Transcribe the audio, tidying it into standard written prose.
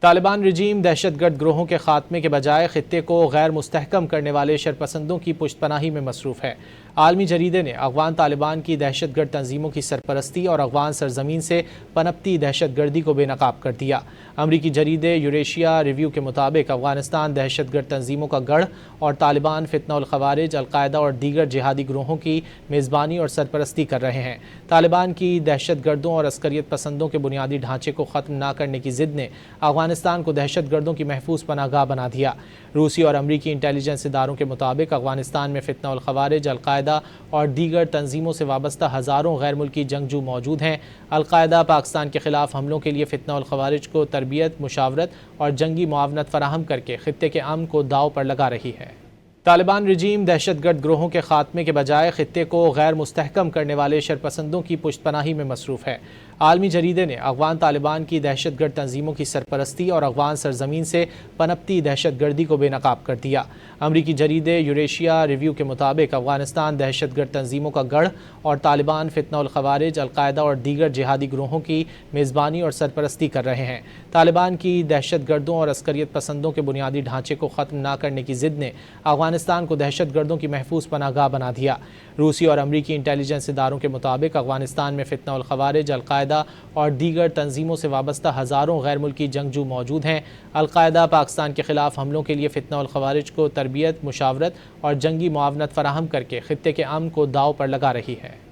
طالبان رجیم دہشت گرد گروہوں کے خاتمے کے بجائے خطے کو غیر مستحکم کرنے والے شرپسندوں کی پشت پناہی میں مصروف ہے۔ عالمی جریدے نے افغان طالبان کی دہشت گرد تنظیموں کی سرپرستی اور افغان سرزمین سے پنپتی دہشت گردی کو بے نقاب کر دیا۔ امریکی جریدے یوریشیا ریویو کے مطابق افغانستان دہشت گرد تنظیموں کا گڑھ اور طالبان فتنہ الخوارج، القاعدہ اور دیگر جہادی گروہوں کی میزبانی اور سرپرستی کر رہے ہیں۔ طالبان کی دہشت گردوں اور عسکریت پسندوں کے بنیادی ڈھانچے کو ختم نہ کرنے کی ضد نے افغانستان کو دہشت گردوں کی محفوظ پناہ گاہ بنا دیا۔ روسی اور امریکی انٹیلیجنس اداروں کے مطابق افغانستان میں فتنہ الخوارج، القاعدہ اور دیگر تنظیموں سے وابستہ ہزاروں غیر ملکی جنگجو موجود ہیں۔ القاعدہ پاکستان کے خلاف حملوں کے لیے فتنہ الخوارج کو تربیت، مشاورت اور جنگی معاونت فراہم کر کے خطے کے امن کو داؤ پر لگا رہی ہے۔ طالبان رجیم دہشت گرد گروہوں کے خاتمے کے بجائے خطے کو غیر مستحکم کرنے والے شرپسندوں کی پشت پناہی میں مصروف ہے۔ عالمی جریدے نے افغان طالبان کی دہشت گرد تنظیموں کی سرپرستی اور افغان سرزمین سے پنپتی دہشت گردی کو بے نقاب کر دیا۔ امریکی جریدے یوریشیا ریویو کے مطابق افغانستان دہشت گرد تنظیموں کا گڑھ اور طالبان فتنہ الخوارج، القاعدہ اور دیگر جہادی گروہوں کی میزبانی اور سرپرستی کر رہے ہیں۔ طالبان کی دہشت گردوں اور عسکریت پسندوں کے بنیادی ڈھانچے کو ختم نہ کرنے کی ضد نے افغانستان کو دہشت گردوں کی محفوظ پناہ گاہ بنا دیا۔ روسی اور امریکی انٹیلیجنس اداروں کے مطابق افغانستان میں فتنہ الخوارج، القاعدہ اور دیگر تنظیموں سے وابستہ ہزاروں غیر ملکی جنگجو موجود ہیں۔ القاعدہ پاکستان کے خلاف حملوں کے لیے فتنہ الخوارج کو تربیت، مشاورت اور جنگی معاونت فراہم کر کے خطے کے امن کو داؤ پر لگا رہی ہے۔